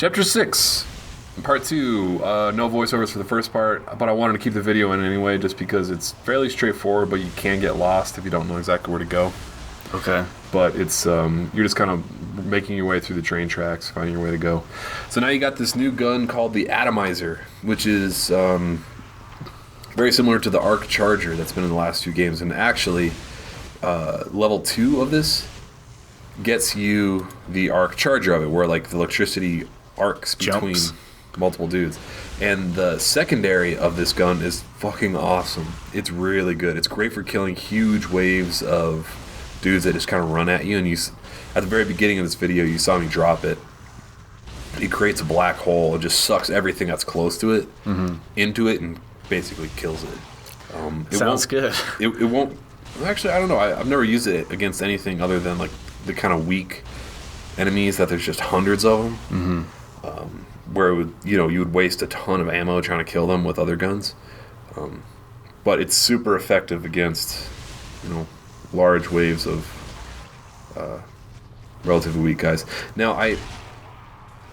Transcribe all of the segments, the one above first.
Chapter 6, Part 2. No voiceovers for the first part, but I wanted to keep the video in anyway just because it's fairly straightforward, but you can get lost if you don't know exactly where to go. Okay. But it's you're just kind of making your way through the train tracks, finding your way to go. So now you got this new gun called the atomizer, which is very similar to the arc charger that's been in the last 2 games. And actually, level 2 of this gets you the arc charger of it, where like the electricity arcs between multiple dudes. And the secondary of this gun is fucking awesome. It's really good. It's great for killing huge waves of dudes that just kind of run at you. And you, at the very beginning of this video, you saw me drop it. It creates a black hole and just sucks everything that's close to it into it and basically kills it. Sounds good. It won't. Actually, I don't know. I've never used it against anything other than like the kind of weak enemies that there's just hundreds of them. Where it would, you would waste a ton of ammo trying to kill them with other guns. But it's super effective against, large waves of relatively weak guys. Now,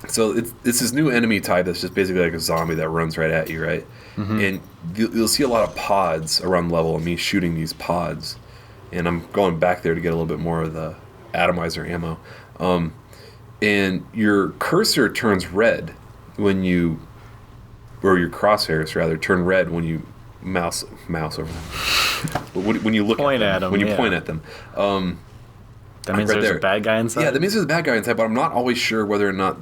so it's this new enemy type that's just basically like a zombie that runs right at you, right? And you'll see a lot of pods around the level of me shooting these pods. And I'm going back there to get a little bit more of the atomizer ammo. And your cursor turns red when you, or your crosshairs rather, turn red when you mouse over them. When you look point at them. When you point at them. That means there's a bad guy inside? Yeah, that means there's a bad guy inside, but I'm not always sure whether or not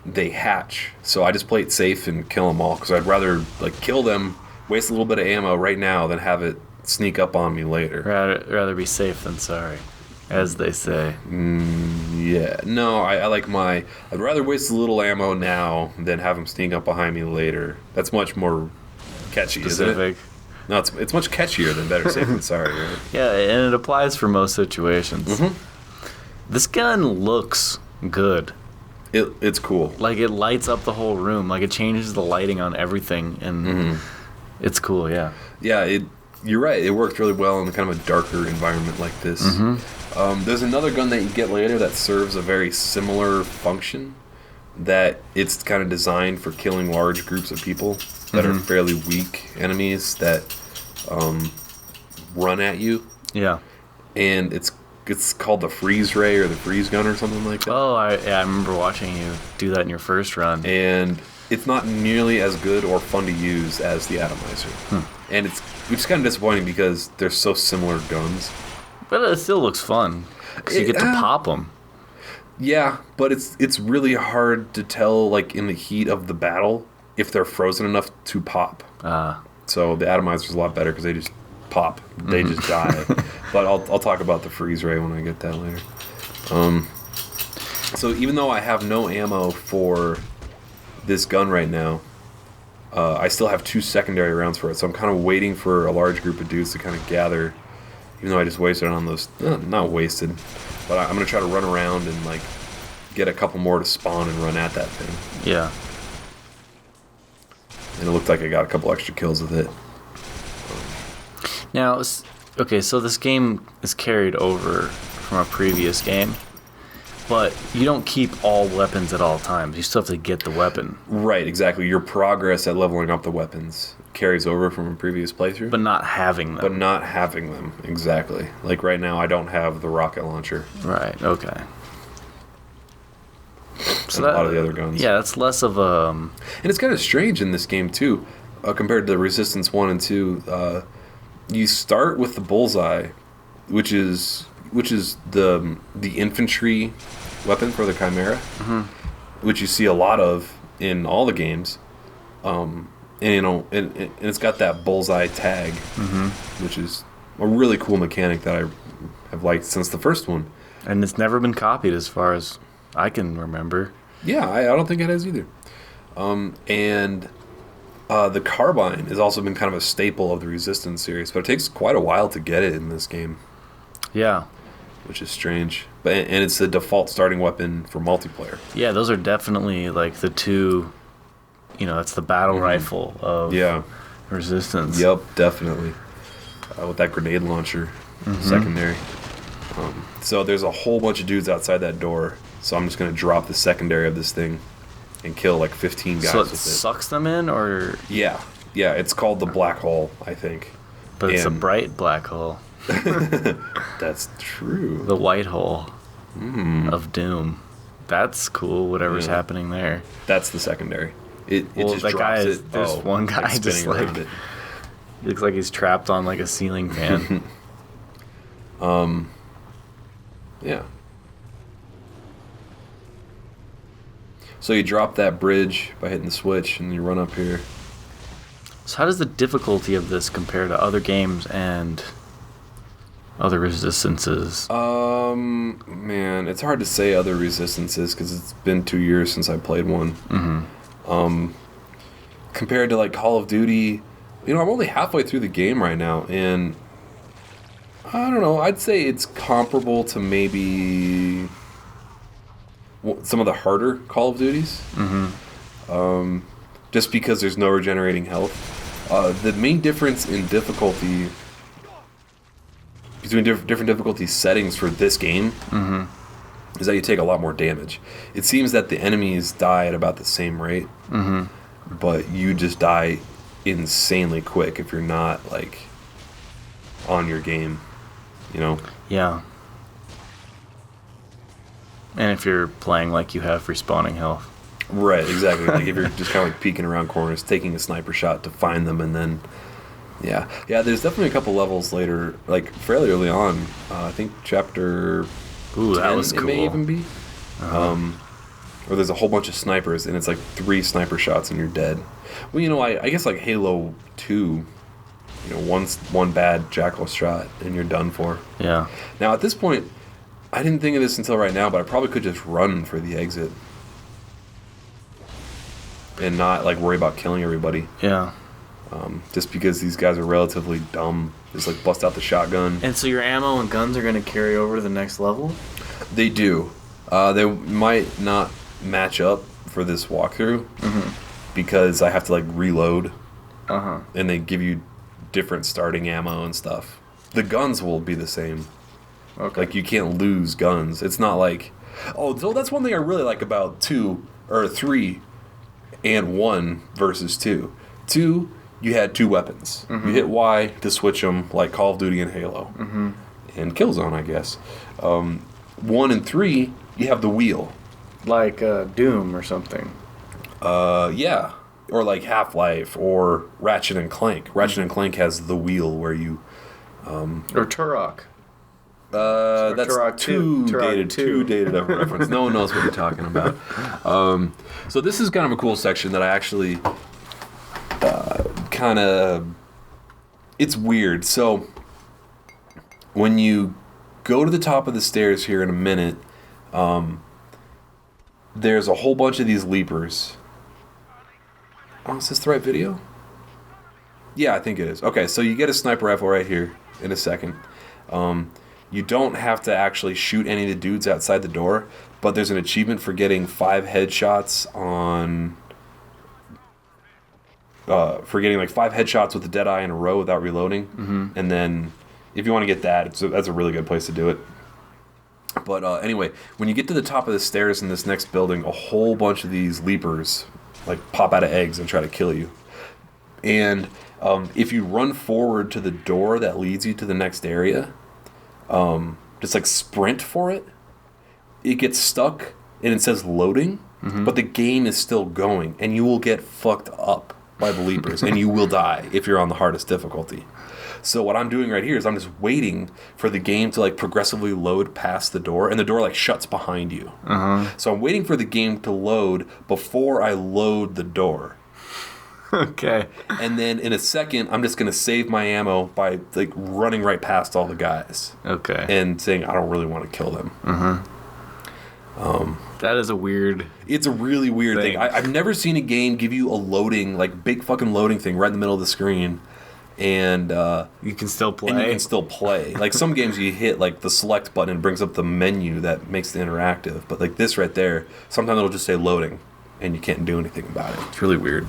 they hatch. So I just play it safe and kill them all, because I'd rather kill them, waste a little bit of ammo right now than have it sneak up on me later. Rather be safe than sorry, as they say. Yeah. No, I like I'd rather waste a little ammo now than have them sneak up behind me later. That's much more catchy, Specific. Isn't it? No, it's much catchier than better safe than sorry, right? Yeah, and it applies for most situations. This gun looks good. It's cool. Like, it lights up the whole room. Like, it changes the lighting on everything, and it's cool, yeah. Yeah, you're right. It worked really well in kind of a darker environment like this. There's another gun that you get later that serves a very similar function, that it's kind of designed for killing large groups of people that are fairly weak enemies that run at you. Yeah. And it's called the freeze ray or the freeze gun or something like that. Oh, I remember watching you do that in your first run. And it's not nearly as good or fun to use as the atomizer. And which is kind of disappointing because they're so similar guns. But it still looks fun, because you get to pop them. Yeah, but it's really hard to tell, like, in the heat of the battle, if they're frozen enough to pop. So the atomizer's a lot better because they just pop. They just die. But I'll talk about the freeze ray when I get that later. So even though I have no ammo for this gun right now, I still have 2 secondary rounds for it. So I'm kind of waiting for a large group of dudes to kind of gather, even though I just wasted on those. Not wasted, but I'm going to try to run around and get a couple more to spawn and run at that thing. Yeah. And it looked like I got a couple extra kills with it. Now, okay, so this game is carried over from a previous game, but you don't keep all weapons at all times. You still have to get the weapon. Right, exactly. Your progress at leveling up the weapons carries over from a previous playthrough. But not having them. Exactly. Like right now, I don't have the rocket launcher. Right, okay. So a lot of the other guns. Yeah, that's less of a... And it's kind of strange in this game, too, compared to Resistance 1 and 2. You start with the bullseye, which is the infantry weapon for the Chimera, which you see a lot of in all the games. And it's got that bullseye tag, which is a really cool mechanic that I have liked since the first one. And it's never been copied as far as I can remember. Yeah, I don't think it has either. The carbine has also been kind of a staple of the Resistance series, but it takes quite a while to get it in this game. Yeah. Which is strange. And it's the default starting weapon for multiplayer. Yeah, those are definitely like the two, it's the battle rifle of Resistance. Yep, definitely. With that grenade launcher, secondary. So there's a whole bunch of dudes outside that door. So I'm just going to drop the secondary of this thing and kill like 15 guys So it with it. sucks them in, or Yeah, it's called the black hole, I think. but it's a And- bright black hole, That's true. the white hole of doom. That's cool. Whatever's Yeah. happening there. That's the secondary. It Well, just that drops guy is- it. there's one guy it's just, spinning around like- it. He looks like he's trapped on like a ceiling fan. Yeah. So you drop that bridge by hitting the switch, and you run up here. So how does the difficulty of this compare to other games and other resistances? Man, it's hard to say other resistances because it's been 2 years since I played one. Compared to like Call of Duty, I'm only halfway through the game right now, and I don't know. I'd say it's comparable to maybe some of the harder Call of Duties. Just because there's no regenerating health. The main difference in difficulty between different difficulty settings for this game is that you take a lot more damage. It seems that the enemies die at about the same rate, but you just die insanely quick if you're not like on your game, Yeah. And if you're playing like you have respawning health. Right, exactly. Like if you're just kind of like peeking around corners, taking a sniper shot to find them, and then yeah. There's definitely a couple levels later, like fairly early on. I think chapter Ooh, 10 that was it cool. may even be. Where there's a whole bunch of snipers, and it's like 3 sniper shots and you're dead. Well, I guess like Halo 2, one bad jackal shot and you're done for. Yeah. Now at this point, I didn't think of this until right now, but I probably could just run for the exit and not like worry about killing everybody. Yeah. Just because these guys are relatively dumb, just like bust out the shotgun. And so your ammo and guns are going to carry over to the next level? They do. They might not match up for this walkthrough because I have to like reload, and they give you different starting ammo and stuff. The guns will be the same. Okay. Like you can't lose guns. It's not like, so that's one thing I really like about 2 or 3 and 1 versus 2. 2, you had 2 weapons. You hit Y to switch them, like Call of Duty and Halo, and Killzone, I guess. 1 and 3, you have the wheel. Like Doom or something. Yeah, or like Half-Life or Ratchet and Clank. Ratchet and Clank has the wheel where you. Or Turok. That's Turok too 2. Turok dated. 2. Too dated of a reference. No one knows what you're talking about. So this is kind of a cool section that I actually kind of. It's weird. So when you go to the top of the stairs here in a minute, there's a whole bunch of these leapers. Oh, is this the right video? Yeah, I think it is. Okay, so you get a sniper rifle right here in a second. You don't have to actually shoot any of the dudes outside the door, but there's an achievement for getting 5 headshots on... for getting like 5 headshots with the Deadeye in a row without reloading. And then if you want to get that, that's a really good place to do it. But anyway, when you get to the top of the stairs in this next building, a whole bunch of these leapers like pop out of eggs and try to kill you. And if you run forward to the door that leads you to the next area, just like sprint for it, it gets stuck and it says loading, but the game is still going, and you will get fucked up by the leapers, and you will die if you're on the hardest difficulty. So what I'm doing right here is I'm just waiting for the game to like progressively load past the door, and the door like shuts behind you. So I'm waiting for the game to load before I load the door. Okay. And then in a second, I'm just going to save my ammo by like running right past all the guys Okay. and saying I don't really want to kill them. That is a weird... It's a really weird thing. I've never seen a game give you a loading, like big fucking loading thing right in the middle of the screen, and You can still play. and you can still play. Like some games you hit like the select button and brings up the menu that makes it interactive, but like this right there, sometimes it'll just say loading, and you can't do anything about it. It's really weird.